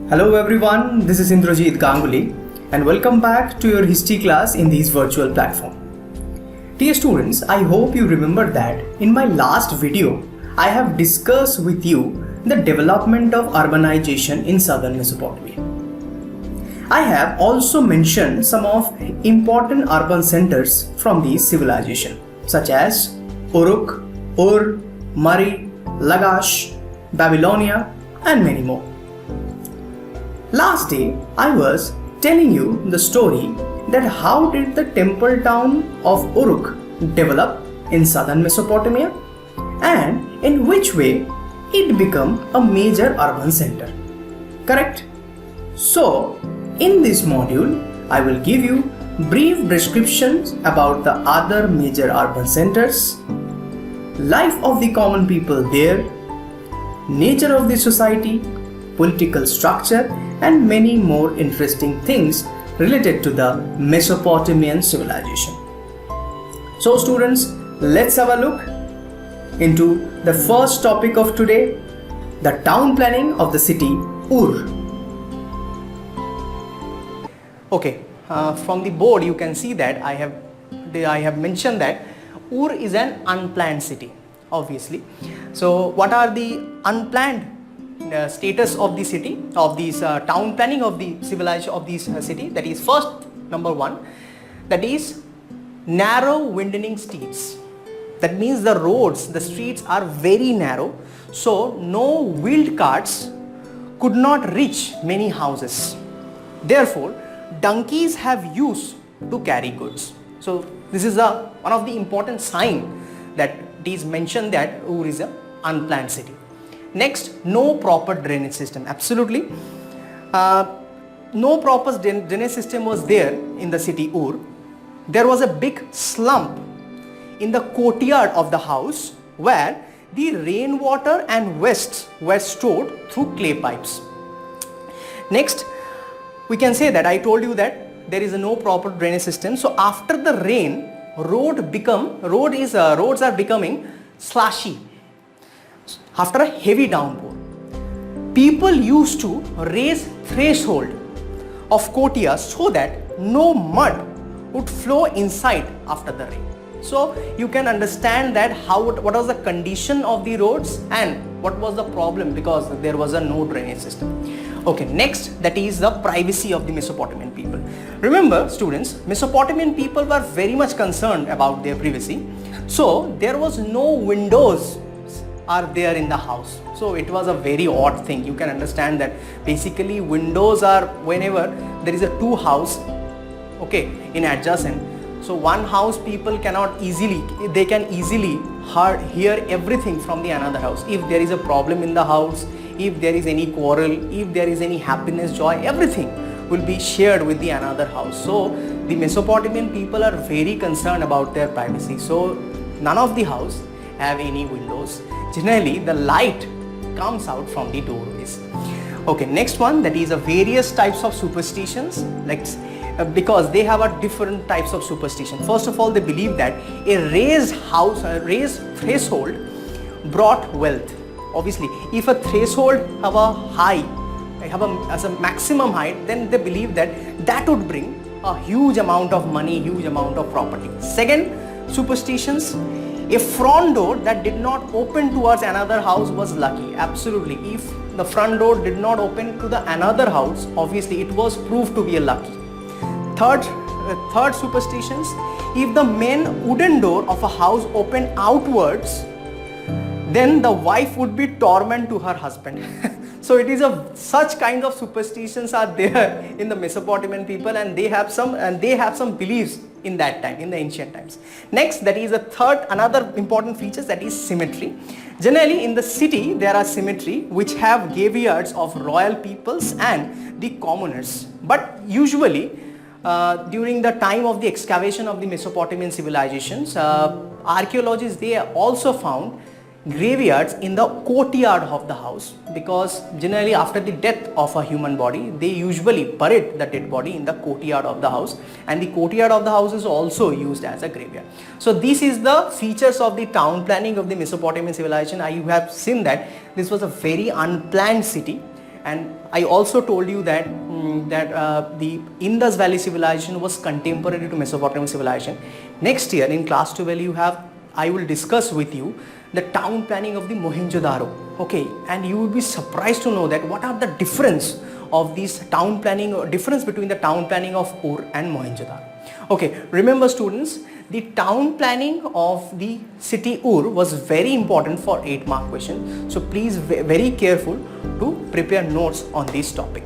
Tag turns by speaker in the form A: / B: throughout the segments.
A: Hello everyone, this is Indrajit Ganguly and welcome back to your history class in this virtual platform. Dear students, I hope you remember that in my last video, I have discussed with you the development of urbanization in southern Mesopotamia. I have also mentioned some of important urban centers from these civilization such as Uruk, Ur, Mari, Lagash, Babylonia and many more. Last day, I was telling you the story that how did the temple town of Uruk develop in southern Mesopotamia and in which way it became a major urban center. Correct? So, in this module, I will give you brief descriptions about the other major urban centers, life of the common people there, nature of the society, political structure, and many more interesting things related to the Mesopotamian civilization. So students, let's have a look into the first topic of today, the town planning of the city Ur. Okay, from the board you can see that I have mentioned that Ur is an unplanned city, obviously. So what are the unplanned status of the city, of this town planning of the civilization of this city? That is first, number one, that is narrow winding streets. That means the roads, the streets are very narrow, so no wheeled carts could not reach many houses. Therefore, donkeys have used to carry goods. So this is one of the important sign that it is mentioned that Ur is an unplanned city. Next, no proper drainage system. Absolutely, no proper drainage system was there in the city Ur. There was a big slump in the courtyard of the house where the rainwater and waste were stored through clay pipes. Next, we can say that I told you that there is no proper drainage system. So after the rain, roads are becoming slushy. After a heavy downpour, people used to raise threshold of courtyards so that no mud would flow inside after the rain. So you can understand that what was the condition of the roads and what was the problem because there was no drainage system. Okay, next, that is the privacy of the Mesopotamian people. Remember students, Mesopotamian people were very much concerned about their privacy. So there was no windows are there in the house. So it was a very odd thing. You can understand that basically windows are whenever there is a two house, okay, in adjacent. So one house people cannot easily, they can easily hear everything from the another house. If there is a problem in the house, if there is any quarrel, if there is any happiness, joy, everything will be shared with the another house. So the Mesopotamian people are very concerned about their privacy. So none of the house have any windows. Generally, the light comes out from the doorways. Okay, next one, that is a various types of superstitions. Because they have a different types of superstition. First of all, they believe that a raised threshold brought wealth. Obviously, if a threshold as a maximum height, then they believe that would bring a huge amount of money, huge amount of property. Second, superstitions. A front door that did not open towards another house was lucky. Absolutely. If the front door did not open to the another house, obviously it was proved to be a lucky. Third superstitions. If the main wooden door of a house opened outwards, then the wife would be torment to her husband. So it is such kind of superstitions are there in the Mesopotamian people, and they have some beliefs in that time, in the ancient times. Next, that is another important feature, that is symmetry. Generally in the city there are symmetry which have graveyards of royal peoples and the commoners. But usually during the time of the excavation of the Mesopotamian civilizations, archaeologists, they also found graveyards in the courtyard of the house, because generally after the death of a human body, they usually buried the dead body in the courtyard of the house, and the courtyard of the house is also used as a graveyard. So this is the features of the town planning of the Mesopotamian civilization. I have seen that this was a very unplanned city, And I also told you that the Indus Valley civilization was contemporary to Mesopotamian civilization. Next year in class 12 I will discuss with you the town planning of the Mohenjo-daro. Okay, and you will be surprised to know that what are the difference of these town planning, or difference between the town planning of Ur and Mohenjo-daro. Okay, remember students, the town planning of the city Ur was very important for 8-mark question. So please very careful to prepare notes on this topic.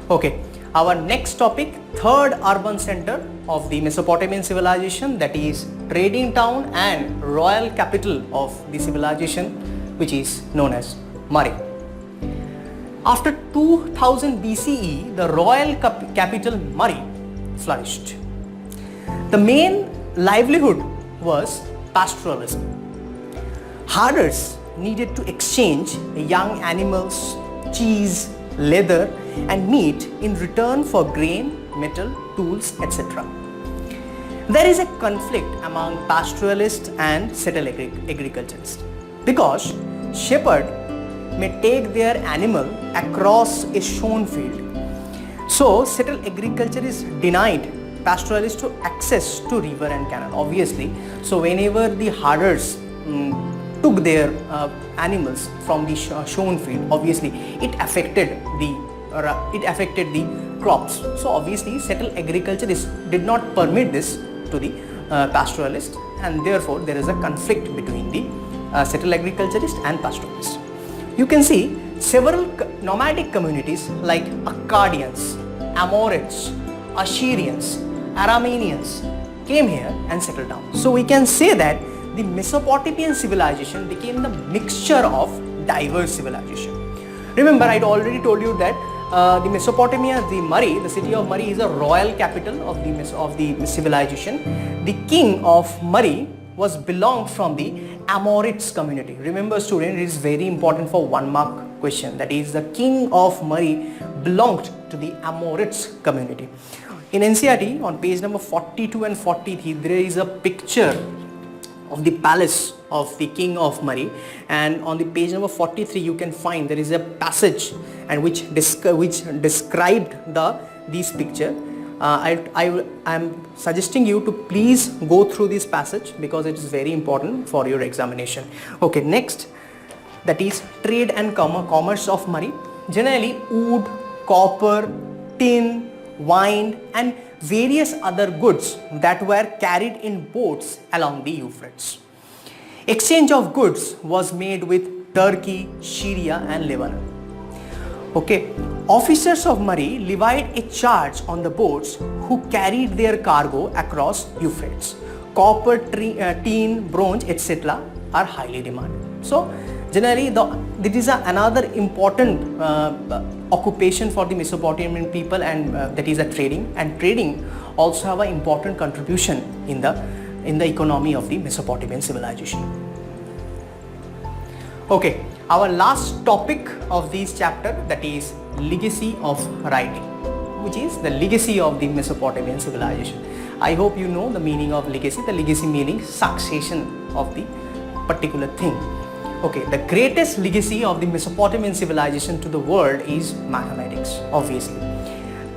A: Okay, our next topic, third urban center of the Mesopotamian civilization, that is trading town and royal capital of the civilization, which is known as Mari. After 2000 BCE, the royal capital Mari flourished. The main livelihood was pastoralism. Herders needed to exchange young animals, cheese, leather and meat in return for grain, metal, tools, etc. There is a conflict among pastoralists and settled agriculturists because shepherd may take their animal across a sown field. So settled agriculture is denied pastoralists to access to river and canal, obviously. So whenever the herders took their animals from the sown field, obviously it affected the crops. So obviously settled agriculturists did not permit this to the pastoralists, and therefore there is a conflict between the settled agriculturists and pastoralists. You can see several nomadic communities like Akkadians, Amorites, Assyrians, Arameans came here and settled down. So we can say that the Mesopotamian civilization became the mixture of diverse civilization. Remember, I had already told you that the Mesopotamia, the city of Mari is a royal capital of the civilization. The king of Mari was belonged from the Amorites community. Remember student, it is very important for 1-mark question, that is the king of Mari belonged to the Amorites community. In NCERT on page number 42 and 43 there is a picture of the palace of the king of Mari, and on the page number 43 you can find there is a passage and which described this picture. I am suggesting you to please go through this passage because it is very important for your examination. Okay, next, that is trade and commerce of Mari. Generally wood, copper, tin, wine and various other goods that were carried in boats along the Euphrates. Exchange of goods was made with Turkey, Syria and Lebanon. Okay, officers of Mari levied a charge on the boats who carried their cargo across Euphrates. Copper, tin, bronze, etc. are highly demanded. So generally this is another important occupation for the Mesopotamian people, and that is a trading, and trading also have an important contribution in the economy of the Mesopotamian civilization. Okay, our last topic of this chapter, that is legacy of writing, which is the legacy of the Mesopotamian civilization. I hope you know the meaning of legacy. The legacy meaning succession of the particular thing. Okay, the greatest legacy of the Mesopotamian civilization to the world is mathematics, obviously.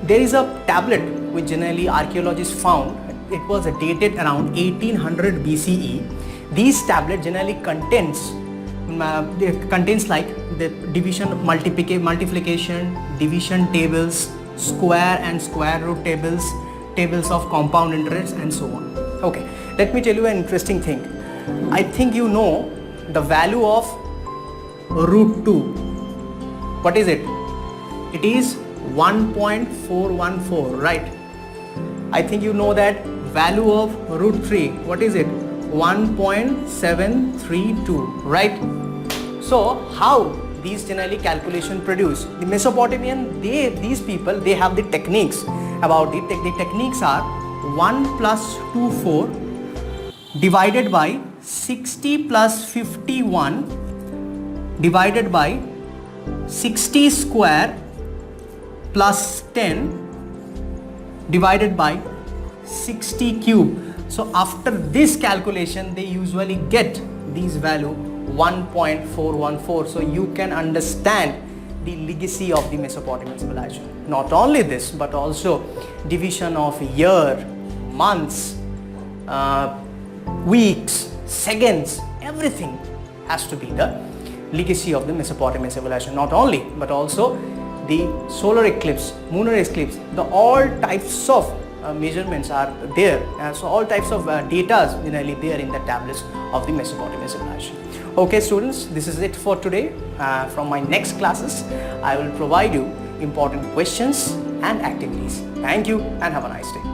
A: There is a tablet which generally archaeologists found. It was dated around 1800 BCE. These tablets generally contains like the division, multiplication, division tables, square and square root tables, tables of compound interest and so on. Okay, let me tell you an interesting thing. I think you know the value of root 2. What is it? It is 1.414, right? I think you know that value of root 3. What is it? 1.732, right? So how these generally calculation produce? The Mesopotamian, these people, they have the techniques about it. The techniques are 1 plus 24 divided by 60 plus 51 divided by 60 square plus 10 divided by 60 cube. So after this calculation they usually get these value 1.414. So you can understand the legacy of the Mesopotamian civilization. Not only this, but also division of year, months, weeks, seconds, everything has to be the legacy of the Mesopotamian civilization. Not only, but also the solar eclipse, lunar eclipse, all types of measurements are there, and so all types of data is generally there in the tablets of the Mesopotamian civilization. Okay students, this is it for today. From my next classes, I will provide you important questions and activities. Thank you and have a nice day.